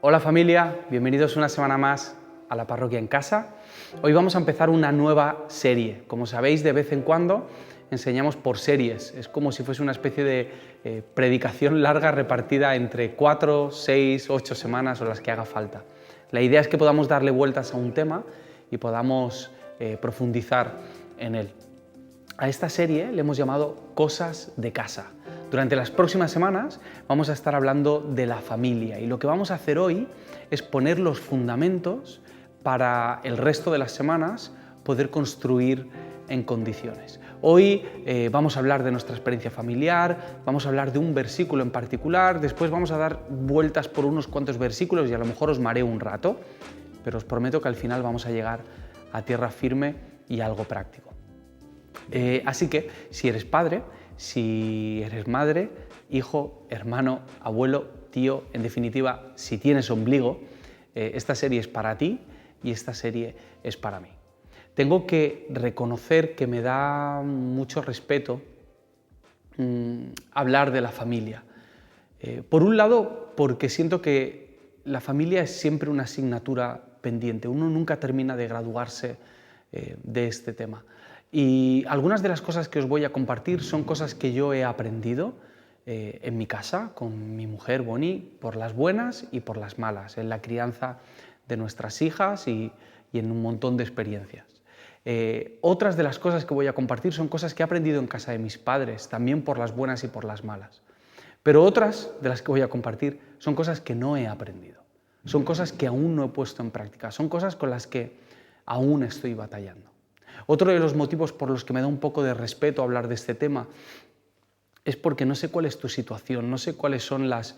Hola familia, bienvenidos una semana más a la Parroquia en Casa. Hoy vamos a empezar una nueva serie. Como sabéis, de vez en cuando enseñamos por series. Es como si fuese una especie de predicación larga repartida entre 4, 6, 8 semanas o las que haga falta. La idea es que podamos darle vueltas a un tema y podamos profundizar en él. A esta serie le hemos llamado Cosas de Casa. Durante las próximas semanas vamos a estar hablando de la familia y lo que vamos a hacer hoy es poner los fundamentos para el resto de las semanas poder construir en condiciones. Hoy vamos a hablar de nuestra experiencia familiar, vamos a hablar de un versículo en particular, después vamos a dar vueltas por unos cuantos versículos y a lo mejor os mareo un rato, pero os prometo que al final vamos a llegar a tierra firme y a algo práctico. Así que si eres padre, si eres madre, hijo, hermano, abuelo, tío, en definitiva, si tienes ombligo, esta serie es para ti y esta serie es para mí. Tengo que reconocer que me da mucho respeto hablar de la familia. Por un lado, porque siento que la familia es siempre una asignatura pendiente. Uno nunca termina de graduarse de este tema. Y algunas de las cosas que os voy a compartir son cosas que yo he aprendido en mi casa, con mi mujer Bonnie, por las buenas y por las malas, en la crianza de nuestras hijas y en un montón de experiencias. Otras de las cosas que voy a compartir son cosas que he aprendido en casa de mis padres, también por las buenas y por las malas. Pero otras de las que voy a compartir son cosas que no he aprendido, son cosas que aún no he puesto en práctica, son cosas con las que aún estoy batallando. Otro de los motivos por los que me da un poco de respeto hablar de este tema es porque no sé cuál es tu situación, no sé cuáles son las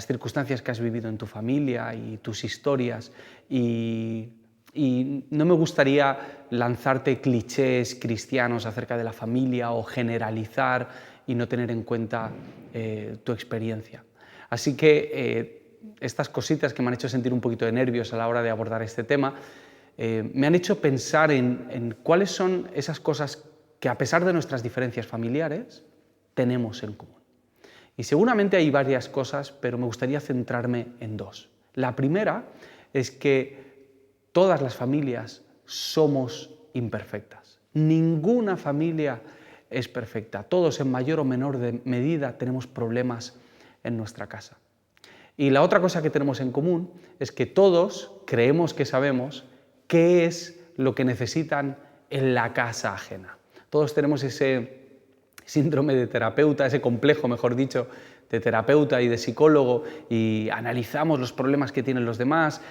circunstancias que has vivido en tu familia y tus historias y no me gustaría lanzarte clichés cristianos acerca de la familia o generalizar y no tener en cuenta tu experiencia. Así que estas cositas que me han hecho sentir un poquito de nervios a la hora de abordar este tema me han hecho pensar en cuáles son esas cosas que, a pesar de nuestras diferencias familiares, tenemos en común. Y seguramente hay varias cosas, pero me gustaría centrarme en dos. La primera es que todas las familias somos imperfectas. Ninguna familia es perfecta. Todos, en mayor o menor medida, tenemos problemas en nuestra casa. Y la otra cosa que tenemos en común es que todos creemos que sabemos qué es lo que necesitan en la casa ajena. Todos tenemos ese síndrome de terapeuta, ese complejo, mejor dicho, de terapeuta y de psicólogo, y analizamos los problemas que tienen los demás,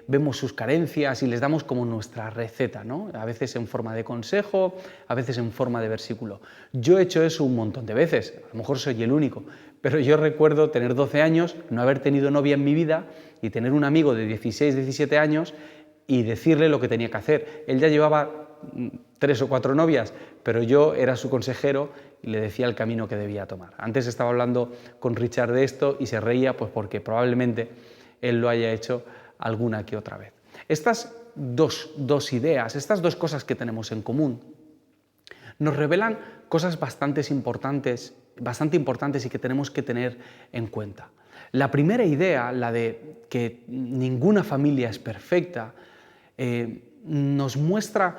vemos sus carencias y les damos como nuestra receta, ¿no? A veces en forma de consejo, a veces en forma de versículo. Yo he hecho eso un montón de veces, a lo mejor soy el único, pero yo recuerdo tener 12 años, no haber tenido novia en mi vida y tener un amigo de 16, 17 años y decirle lo que tenía que hacer. Él ya llevaba 3 o 4 novias, pero yo era su consejero y le decía el camino que debía tomar. Antes estaba hablando con Richard de esto y se reía pues porque probablemente él lo haya hecho alguna que otra vez. Estas dos ideas, estas dos cosas que tenemos en común, nos revelan cosas bastante importantes y que tenemos que tener en cuenta. La primera idea, la de que ninguna familia es perfecta, nos muestra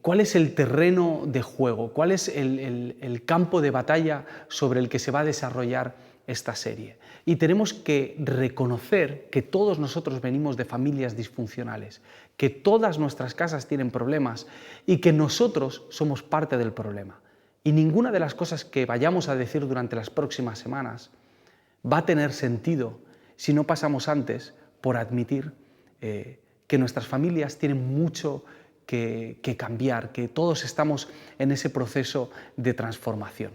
cuál es el terreno de juego, cuál es el campo de batalla sobre el que se va a desarrollar esta serie. Y tenemos que reconocer que todos nosotros venimos de familias disfuncionales, que todas nuestras casas tienen problemas y que nosotros somos parte del problema. Y ninguna de las cosas que vayamos a decir durante las próximas semanas va a tener sentido si no pasamos antes por admitir que nuestras familias tienen mucho que cambiar, que todos estamos en ese proceso de transformación.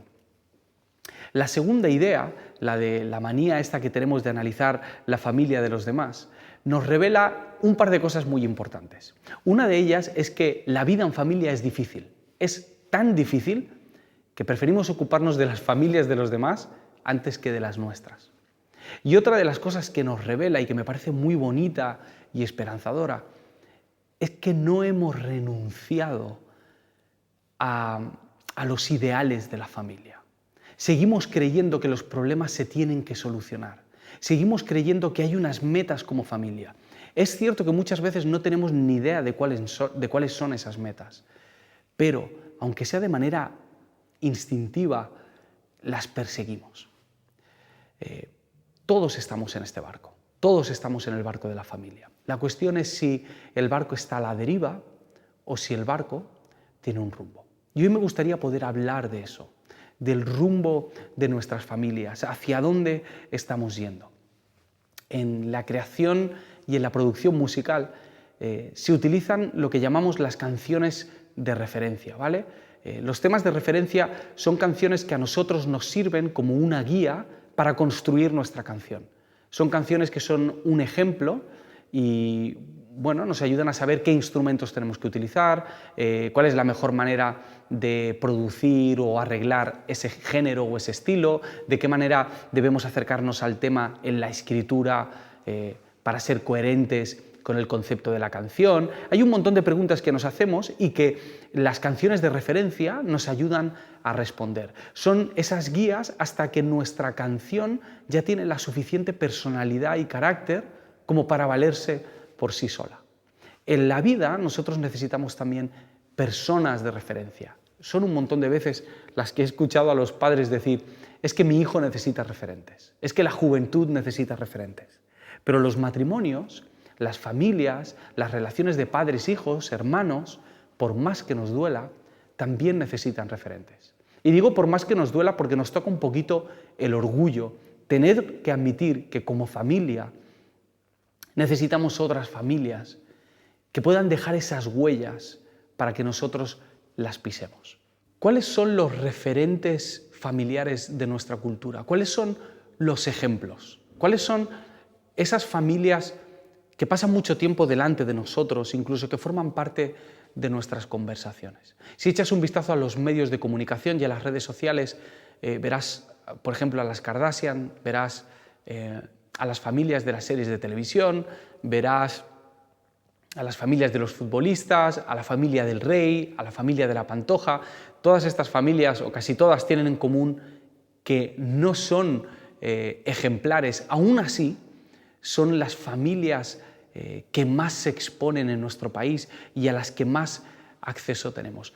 La segunda idea, la de la manía esta que tenemos de analizar la familia de los demás, nos revela un par de cosas muy importantes. Una de ellas es que la vida en familia es difícil. Es tan difícil que preferimos ocuparnos de las familias de los demás antes que de las nuestras. Y otra de las cosas que nos revela y que me parece muy bonita y esperanzadora es que no hemos renunciado a los ideales de la familia. Seguimos creyendo que los problemas se tienen que solucionar. Seguimos creyendo que hay unas metas como familia. Es cierto que muchas veces no tenemos ni idea de cuáles son esas metas, pero aunque sea de manera instintiva, las perseguimos. Todos estamos en este barco, todos estamos en el barco de la familia. La cuestión es si el barco está a la deriva o si el barco tiene un rumbo. Y hoy me gustaría poder hablar de eso, del rumbo de nuestras familias, hacia dónde estamos yendo. En la creación y en la producción musical se utilizan lo que llamamos las canciones de referencia, ¿vale? Los temas de referencia son canciones que a nosotros nos sirven como una guía para construir nuestra canción. Son canciones que son un ejemplo y bueno, nos ayudan a saber qué instrumentos tenemos que utilizar, cuál es la mejor manera de producir o arreglar ese género o ese estilo, de qué manera debemos acercarnos al tema en la escritura para ser coherentes con el concepto de la canción. Hay un montón de preguntas que nos hacemos y que las canciones de referencia nos ayudan a responder. Son esas guías hasta que nuestra canción ya tiene la suficiente personalidad y carácter como para valerse por sí sola. En la vida nosotros necesitamos también personas de referencia. Son un montón de veces las que he escuchado a los padres decir: es que mi hijo necesita referentes, es que la juventud necesita referentes. Pero los matrimonios, las familias, las relaciones de padres, hijos, hermanos, por más que nos duela, también necesitan referentes. Y digo por más que nos duela porque nos toca un poquito el orgullo, tener que admitir que como familia necesitamos otras familias que puedan dejar esas huellas para que nosotros las pisemos. ¿Cuáles son los referentes familiares de nuestra cultura? ¿Cuáles son los ejemplos? ¿Cuáles son esas familias que pasan mucho tiempo delante de nosotros, incluso que forman parte de nuestras conversaciones? Si echas un vistazo a los medios de comunicación y a las redes sociales, verás, por ejemplo, a las Kardashian, verás a las familias de las series de televisión, verás a las familias de los futbolistas, a la familia del rey, a la familia de la Pantoja. Todas estas familias, o casi todas, tienen en común que no son ejemplares. Aún así, son las familias que más se exponen en nuestro país y a las que más acceso tenemos.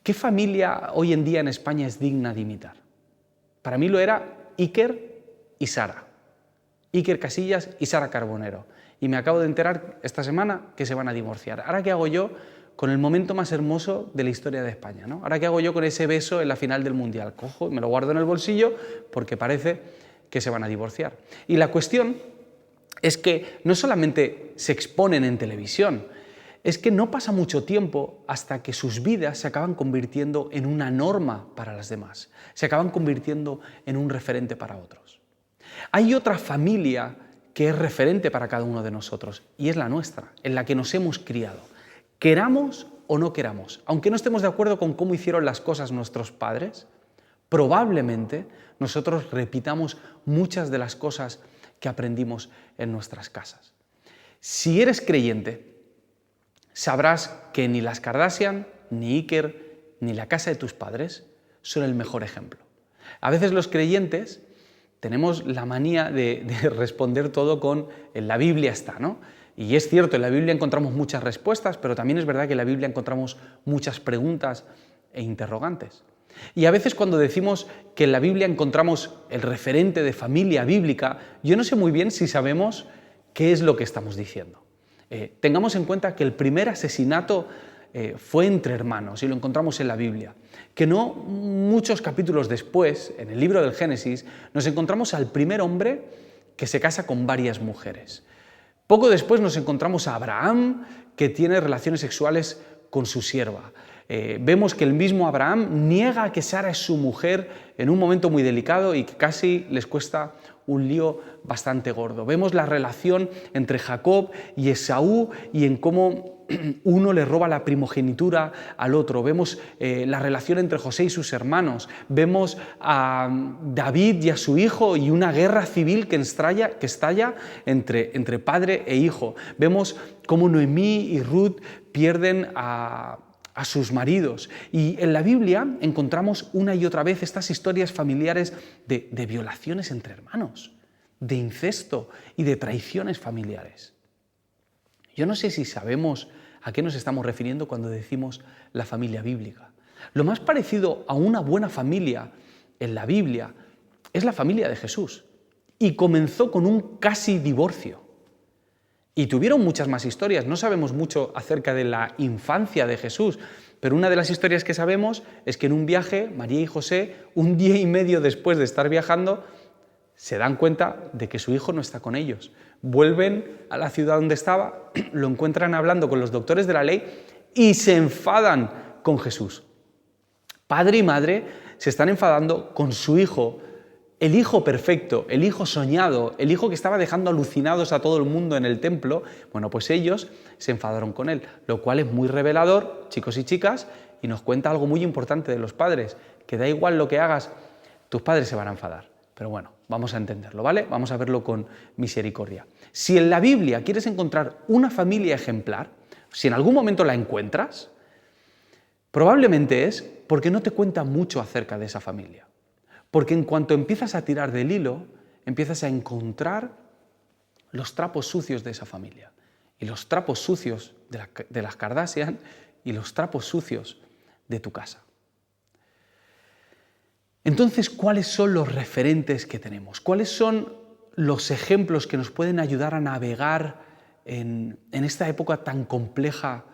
¿Qué familia hoy en día en España es digna de imitar? Para mí lo era Iker y Sara. Iker Casillas y Sara Carbonero. Y me acabo de enterar esta semana que se van a divorciar. ¿Ahora qué hago yo con el momento más hermoso de la historia de España, ¿no? ¿Ahora qué hago yo con ese beso en la final del Mundial? Cojo y me lo guardo en el bolsillo porque parece que se van a divorciar. Y la cuestión es que no solamente se exponen en televisión, es que no pasa mucho tiempo hasta que sus vidas se acaban convirtiendo en una norma para las demás, se acaban convirtiendo en un referente para otros. Hay otra familia que es referente para cada uno de nosotros y es la nuestra, en la que nos hemos criado. Queramos o no queramos, aunque no estemos de acuerdo con cómo hicieron las cosas nuestros padres, probablemente nosotros repitamos muchas de las cosas que aprendimos en nuestras casas. Si eres creyente, sabrás que ni las Kardashian, ni Iker, ni la casa de tus padres son el mejor ejemplo. A veces los creyentes tenemos la manía de responder todo con en la Biblia está, ¿no? Y es cierto, en la Biblia encontramos muchas respuestas, pero también es verdad que en la Biblia encontramos muchas preguntas e interrogantes. Y a veces cuando decimos que en la Biblia encontramos el referente de familia bíblica, yo no sé muy bien si sabemos qué es lo que estamos diciendo. Tengamos en cuenta que el primer asesinato fue entre hermanos y lo encontramos en la Biblia, que no muchos capítulos después, en el libro del Génesis, nos encontramos al primer hombre que se casa con varias mujeres. Poco después nos encontramos a Abraham, que tiene relaciones sexuales con su sierva. Vemos que el mismo Abraham niega que Sara es su mujer en un momento muy delicado y que casi les cuesta un lío bastante gordo. Vemos la relación entre Jacob y Esaú y en cómo uno le roba la primogenitura al otro. Vemos la relación entre José y sus hermanos. Vemos a David y a su hijo y una guerra civil que estalla entre padre e hijo. Vemos cómo Noemí y Ruth pierden a sus maridos. Y en la Biblia encontramos una y otra vez estas historias familiares de violaciones entre hermanos, de incesto y de traiciones familiares. Yo no sé si sabemos a qué nos estamos refiriendo cuando decimos la familia bíblica. Lo más parecido a una buena familia en la Biblia es la familia de Jesús. Y comenzó con un casi divorcio. Y tuvieron muchas más historias. No sabemos mucho acerca de la infancia de Jesús, pero una de las historias que sabemos es que en un viaje, María y José, un día y medio después de estar viajando, se dan cuenta de que su hijo no está con ellos. Vuelven a la ciudad donde estaba, lo encuentran hablando con los doctores de la ley y se enfadan con Jesús. Padre y madre se están enfadando con su hijo, el hijo perfecto, el hijo soñado, el hijo que estaba dejando alucinados a todo el mundo en el templo. Bueno, pues ellos se enfadaron con él, lo cual es muy revelador, chicos y chicas, y nos cuenta algo muy importante de los padres, que da igual lo que hagas, tus padres se van a enfadar. Pero bueno, vamos a entenderlo, ¿vale? Vamos a verlo con misericordia. Si en la Biblia quieres encontrar una familia ejemplar, si en algún momento la encuentras, probablemente es porque no te cuenta mucho acerca de esa familia. Porque en cuanto empiezas a tirar del hilo, empiezas a encontrar los trapos sucios de esa familia. Y los trapos sucios de las Kardashian y los trapos sucios de tu casa. Entonces, ¿cuáles son los referentes que tenemos? ¿Cuáles son los ejemplos que nos pueden ayudar a navegar en esta época tan compleja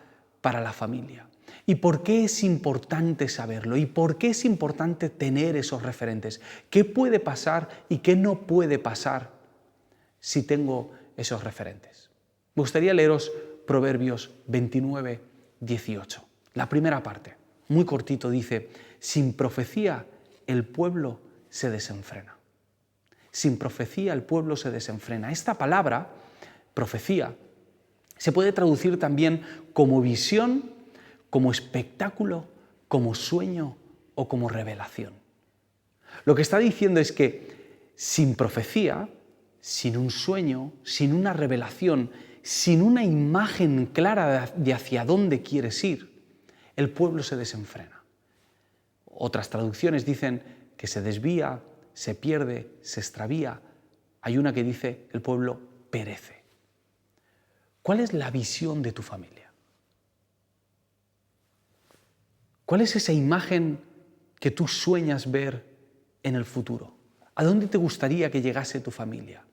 para la familia? ¿Y por qué es importante saberlo? ¿Y por qué es importante tener esos referentes? ¿Qué puede pasar y qué no puede pasar si tengo esos referentes? Me gustaría leeros Proverbios 29, 18. La primera parte, muy cortito, dice: sin profecía el pueblo se desenfrena. Sin profecía el pueblo se desenfrena. Esta palabra, profecía, se puede traducir también como visión, como espectáculo, como sueño o como revelación. Lo que está diciendo es que sin profecía, sin un sueño, sin una revelación, sin una imagen clara de hacia dónde quieres ir, el pueblo se desenfrena. Otras traducciones dicen que se desvía, se pierde, se extravía. Hay una que dice el pueblo perece. ¿Cuál es la visión de tu familia? ¿Cuál es esa imagen que tú sueñas ver en el futuro? ¿A dónde te gustaría que llegase tu familia?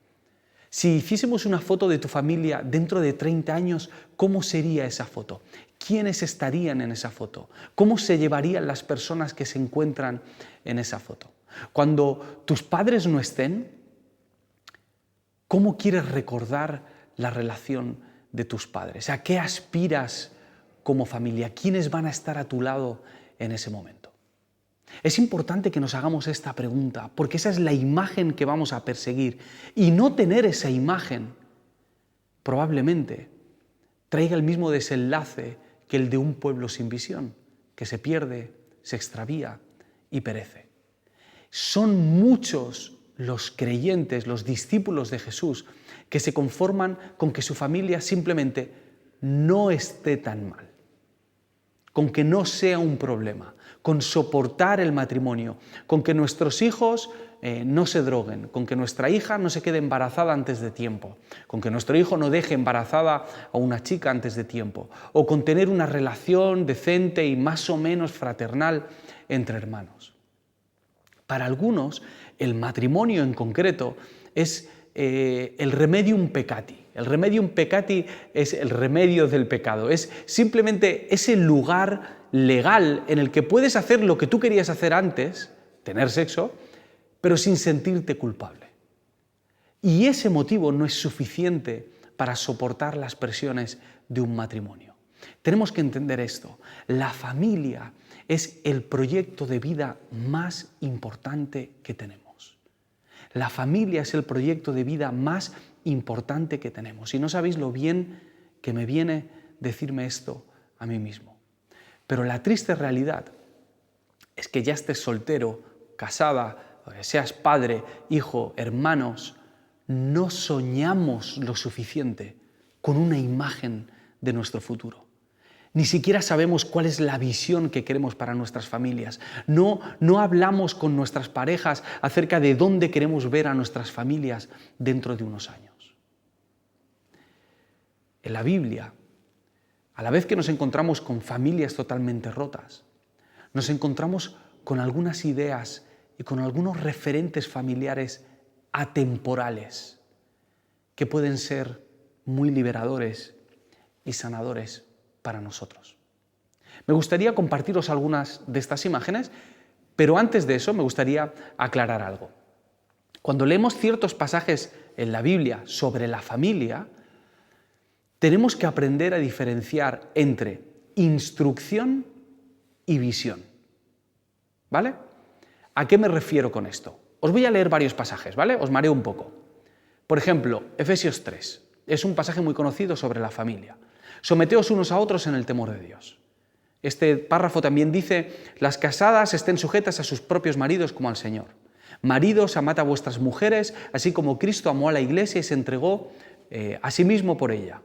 Si hiciésemos una foto de tu familia dentro de 30 años, ¿cómo sería esa foto? ¿Quiénes estarían en esa foto? ¿Cómo se llevarían las personas que se encuentran en esa foto? Cuando tus padres no estén, ¿cómo quieres recordar la relación de tus padres? ¿A qué aspiras como familia? ¿Quiénes van a estar a tu lado en ese momento? Es importante que nos hagamos esta pregunta, porque esa es la imagen que vamos a perseguir. Y no tener esa imagen probablemente traiga el mismo desenlace que el de un pueblo sin visión, que se pierde, se extravía y perece. Son muchos los creyentes, los discípulos de Jesús, que se conforman con que su familia simplemente no esté tan mal, con que no sea un problema, con soportar el matrimonio, con que nuestros hijos no se droguen, con que nuestra hija no se quede embarazada antes de tiempo, con que nuestro hijo no deje embarazada a una chica antes de tiempo, o con tener una relación decente y más o menos fraternal entre hermanos. Para algunos, el matrimonio en concreto es el remedium peccati. El remedium peccati es el remedio del pecado. Es simplemente ese lugar legal en el que puedes hacer lo que tú querías hacer antes, tener sexo, pero sin sentirte culpable. Y ese motivo no es suficiente para soportar las presiones de un matrimonio. Tenemos que entender esto. La familia es el proyecto de vida más importante que tenemos. La familia es el proyecto de vida más importante que tenemos. Y no sabéis lo bien que me viene decirme esto a mí mismo. Pero la triste realidad es que ya estés soltero, casada, seas padre, hijo, hermanos, no soñamos lo suficiente con una imagen de nuestro futuro. Ni siquiera sabemos cuál es la visión que queremos para nuestras familias. No hablamos con nuestras parejas acerca de dónde queremos ver a nuestras familias dentro de unos años. En la Biblia, a la vez que nos encontramos con familias totalmente rotas, nos encontramos con algunas ideas y con algunos referentes familiares atemporales que pueden ser muy liberadores y sanadores para nosotros. Me gustaría compartiros algunas de estas imágenes, pero antes de eso me gustaría aclarar algo. Cuando leemos ciertos pasajes en la Biblia sobre la familia, tenemos que aprender a diferenciar entre instrucción y visión. ¿Vale? ¿A qué me refiero con esto? Os voy a leer varios pasajes, ¿vale? Os mareo un poco. Por ejemplo, Efesios 3. Es un pasaje muy conocido sobre la familia. Someteos unos a otros en el temor de Dios. Este párrafo también dice: las casadas estén sujetas a sus propios maridos como al Señor. Maridos, amad a vuestras mujeres, así como Cristo amó a la Iglesia y se entregó a sí mismo por ella.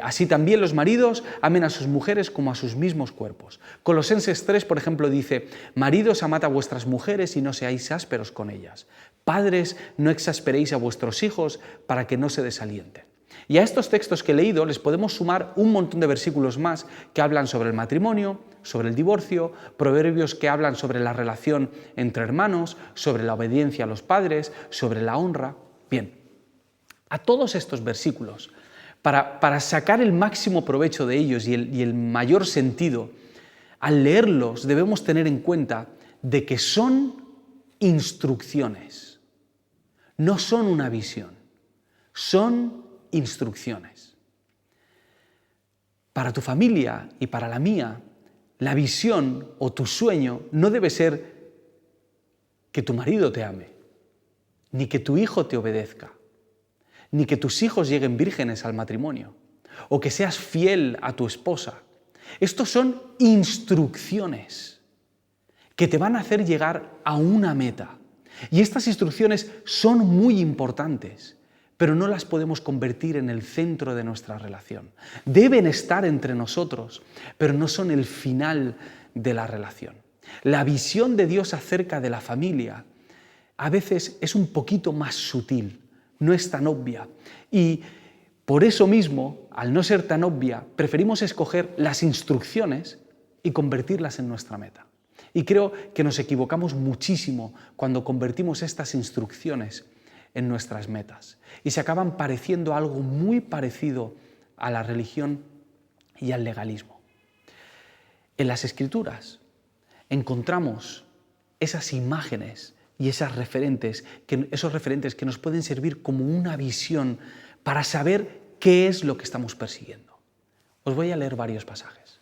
Así también los maridos amen a sus mujeres como a sus mismos cuerpos. Colosenses 3, por ejemplo, dice: maridos, amad a vuestras mujeres y no seáis ásperos con ellas. Padres, no exasperéis a vuestros hijos para que no se desalienten. Y a estos textos que he leído les podemos sumar un montón de versículos más que hablan sobre el matrimonio, sobre el divorcio, proverbios que hablan sobre la relación entre hermanos, sobre la obediencia a los padres, sobre la honra. Bien, a todos estos versículos, para sacar el máximo provecho de ellos y el mayor sentido, al leerlos debemos tener en cuenta de que son instrucciones, no son una visión, son instrucciones. Para tu familia y para la mía, la visión o tu sueño no debe ser que tu marido te ame, ni que tu hijo te obedezca, ni que tus hijos lleguen vírgenes al matrimonio, o que seas fiel a tu esposa. Estos son instrucciones que te van a hacer llegar a una meta. Y estas instrucciones son muy importantes, pero no las podemos convertir en el centro de nuestra relación. Deben estar entre nosotros, pero no son el final de la relación. La visión de Dios acerca de la familia a veces es un poquito más sutil, no es tan obvia. Y por eso mismo, al no ser tan obvia, preferimos escoger las instrucciones y convertirlas en nuestra meta. Y creo que nos equivocamos muchísimo cuando convertimos estas instrucciones en nuestras metas y se acaban pareciendo algo muy parecido a la religión y al legalismo. En las Escrituras encontramos esas imágenes y esos referentes que nos pueden servir como una visión para saber qué es lo que estamos persiguiendo. Os voy a leer varios pasajes.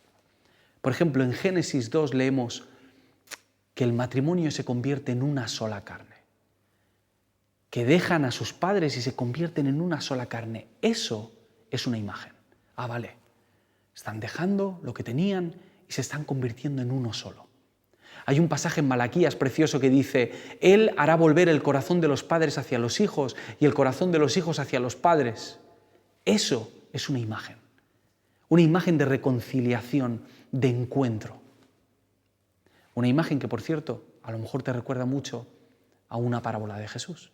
Por ejemplo, en Génesis 2 leemos que el matrimonio se convierte en una sola carne, que dejan a sus padres y se convierten en una sola carne. Eso es una imagen. Ah, vale. Están dejando lo que tenían y se están convirtiendo en uno solo. Hay un pasaje en Malaquías precioso que dice: Él hará volver el corazón de los padres hacia los hijos y el corazón de los hijos hacia los padres. Eso es una imagen de reconciliación, de encuentro. Una imagen que, por cierto, a lo mejor te recuerda mucho a una parábola de Jesús.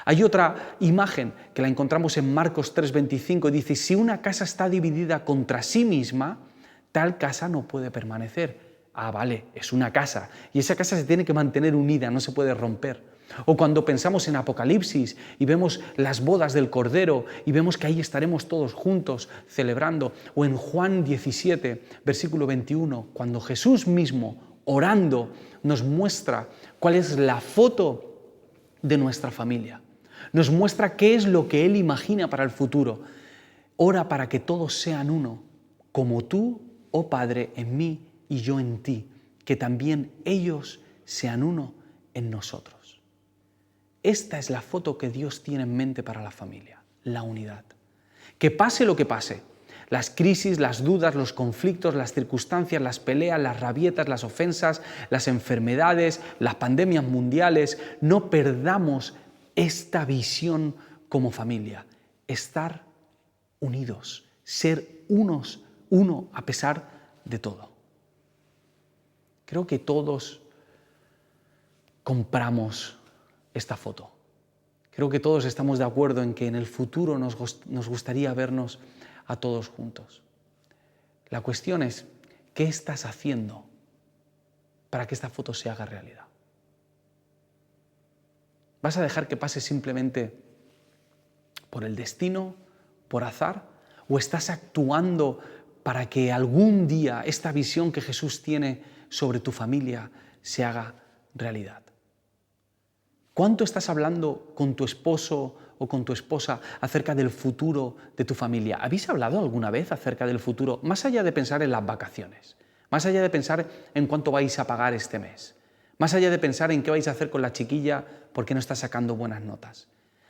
Hay otra imagen que la encontramos en Marcos 3:25, dice: si una casa está dividida contra sí misma, tal casa no puede permanecer. Ah, vale, es una casa y esa casa se tiene que mantener unida, no se puede romper. O cuando pensamos en Apocalipsis y vemos las bodas del Cordero y vemos que ahí estaremos todos juntos celebrando. O en Juan 17, versículo 21, cuando Jesús mismo, orando, nos muestra cuál es la foto de nuestra familia. Nos muestra qué es lo que Él imagina para el futuro. Ora para que todos sean uno, como tú, oh Padre, en mí y yo en ti, que también ellos sean uno en nosotros. Esta es la foto que Dios tiene en mente para la familia, la unidad. Que pase lo que pase, las crisis, las dudas, los conflictos, las circunstancias, las peleas, las rabietas, las ofensas, las enfermedades, las pandemias mundiales, no perdamos esta visión como familia, estar unidos, ser uno a pesar de todo. Creo que todos compramos esta foto. Creo que todos estamos de acuerdo en que en el futuro nos gustaría vernos a todos juntos. La cuestión es, ¿qué estás haciendo para que esta foto se haga realidad? ¿Vas a dejar que pase simplemente por el destino, por azar? ¿O estás actuando para que algún día esta visión que Jesús tiene sobre tu familia se haga realidad? ¿Cuánto estás hablando con tu esposo o con tu esposa acerca del futuro de tu familia? ¿Habéis hablado alguna vez acerca del futuro, más allá de pensar en las vacaciones, más allá de pensar en cuánto vais a pagar este mes, más allá de pensar en qué vais a hacer con la chiquilla porque no está sacando buenas notas?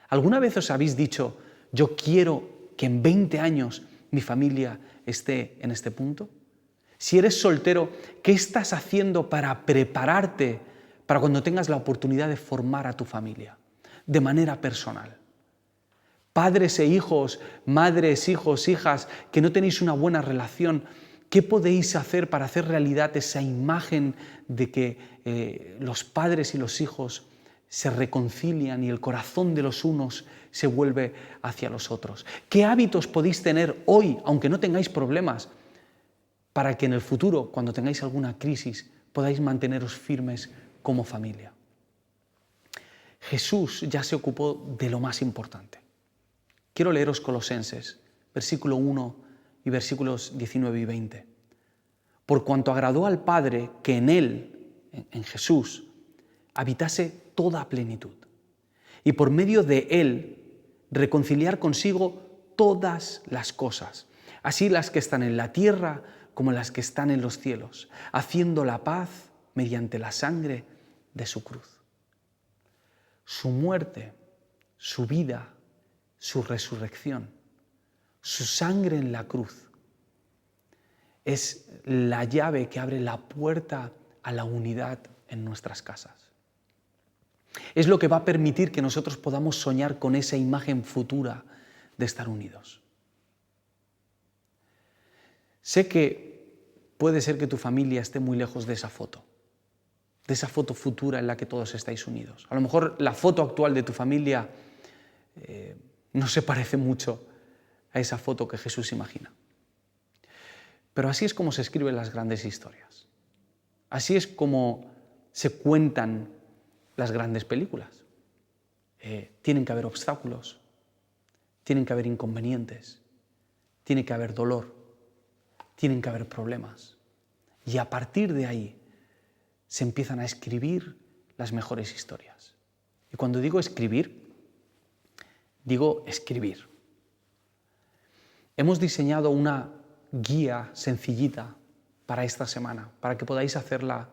¿Alguna vez os habéis dicho, yo quiero que en 20 años mi familia esté en este punto? Si eres soltero, ¿qué estás haciendo para prepararte para cuando tengas la oportunidad de formar a tu familia de manera personal? Padres e hijos, madres, hijos, hijas, que no tenéis una buena relación, ¿qué podéis hacer para hacer realidad esa imagen de que los padres y los hijos se reconcilian y el corazón de los unos se vuelve hacia los otros? ¿Qué hábitos podéis tener hoy, aunque no tengáis problemas, para que en el futuro, cuando tengáis alguna crisis, podáis manteneros firmes como familia? Jesús ya se ocupó de lo más importante. Quiero leeros Colosenses, versículo 1 y versículos 19 y 20. Por cuanto agradó al Padre que en Él, en Jesús, habitase toda plenitud, y por medio de Él reconciliar consigo todas las cosas, así las que están en la tierra como las que están en los cielos, haciendo la paz mediante la sangre de su cruz. Su muerte, su vida, su resurrección, su sangre en la cruz es la llave que abre la puerta a la unidad en nuestras casas. Es lo que va a permitir que nosotros podamos soñar con esa imagen futura de estar unidos. Sé que puede ser que tu familia esté muy lejos de esa foto futura en la que todos estáis unidos. A lo mejor la foto actual de tu familia no se parece mucho a esa foto que Jesús imagina. Pero así es como se escriben las grandes historias. Así es como se cuentan las grandes películas. Tienen que haber obstáculos, tienen que haber inconvenientes, tiene que haber dolor, tienen que haber problemas. Y a partir de ahí se empiezan a escribir las mejores historias. Y cuando digo escribir, digo escribir. Hemos diseñado una guía sencillita para esta semana, para que podáis hacerla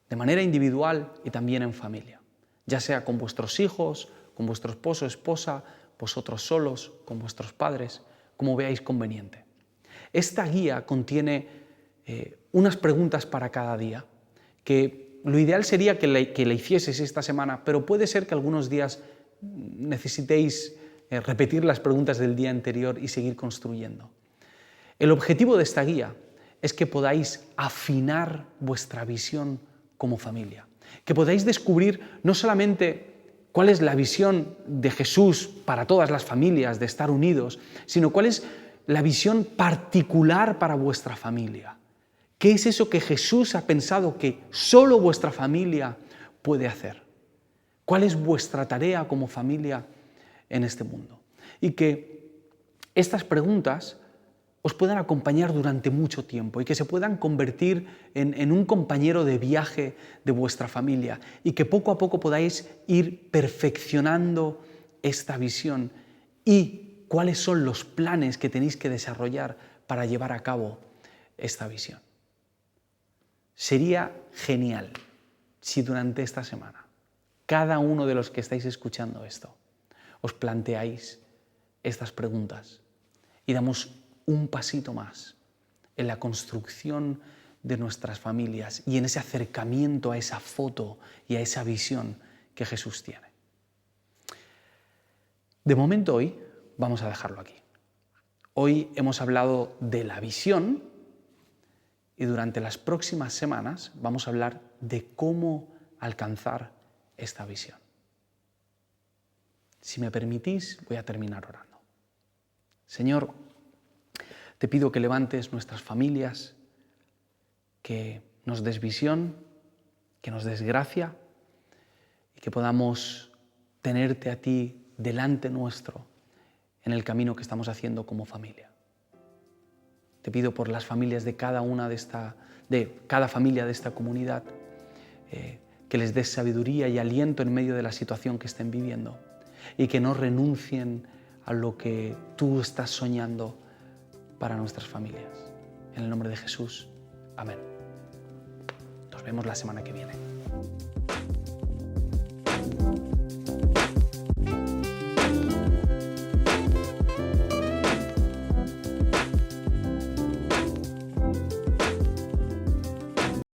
de manera individual y también en familia, ya sea con vuestros hijos, con vuestro esposo o esposa, vosotros solos, con vuestros padres, como veáis conveniente. Esta guía contiene unas preguntas para cada día, que lo ideal sería que la hicieseis esta semana, pero puede ser que algunos días necesitéis repetir las preguntas del día anterior y seguir construyendo. El objetivo de esta guía es que podáis afinar vuestra visión como familia, que podáis descubrir no solamente cuál es la visión de Jesús para todas las familias de estar unidos, sino cuál es la visión particular para vuestra familia. ¿Qué es eso que Jesús ha pensado que solo vuestra familia puede hacer? ¿Cuál es vuestra tarea como familia en este mundo? Y que estas preguntas os puedan acompañar durante mucho tiempo y que se puedan convertir en un compañero de viaje de vuestra familia y que poco a poco podáis ir perfeccionando esta visión y cuáles son los planes que tenéis que desarrollar para llevar a cabo esta visión. Sería genial si durante esta semana cada uno de los que estáis escuchando esto os planteáis estas preguntas y damos un pasito más en la construcción de nuestras familias y en ese acercamiento a esa foto y a esa visión que Jesús tiene. De momento hoy vamos a dejarlo aquí. Hoy hemos hablado de la visión y durante las próximas semanas vamos a hablar de cómo alcanzar esta visión. Si me permitís, voy a terminar orando. Señor, te pido que levantes nuestras familias, que nos des visión, que nos des gracia y que podamos tenerte a ti delante nuestro en el camino que estamos haciendo como familia. Te pido por las familias de cada familia de esta comunidad, que les des sabiduría y aliento en medio de la situación que estén viviendo y que no renuncien a lo que tú estás soñando para nuestras familias. En el nombre de Jesús. Amén. Nos vemos la semana que viene.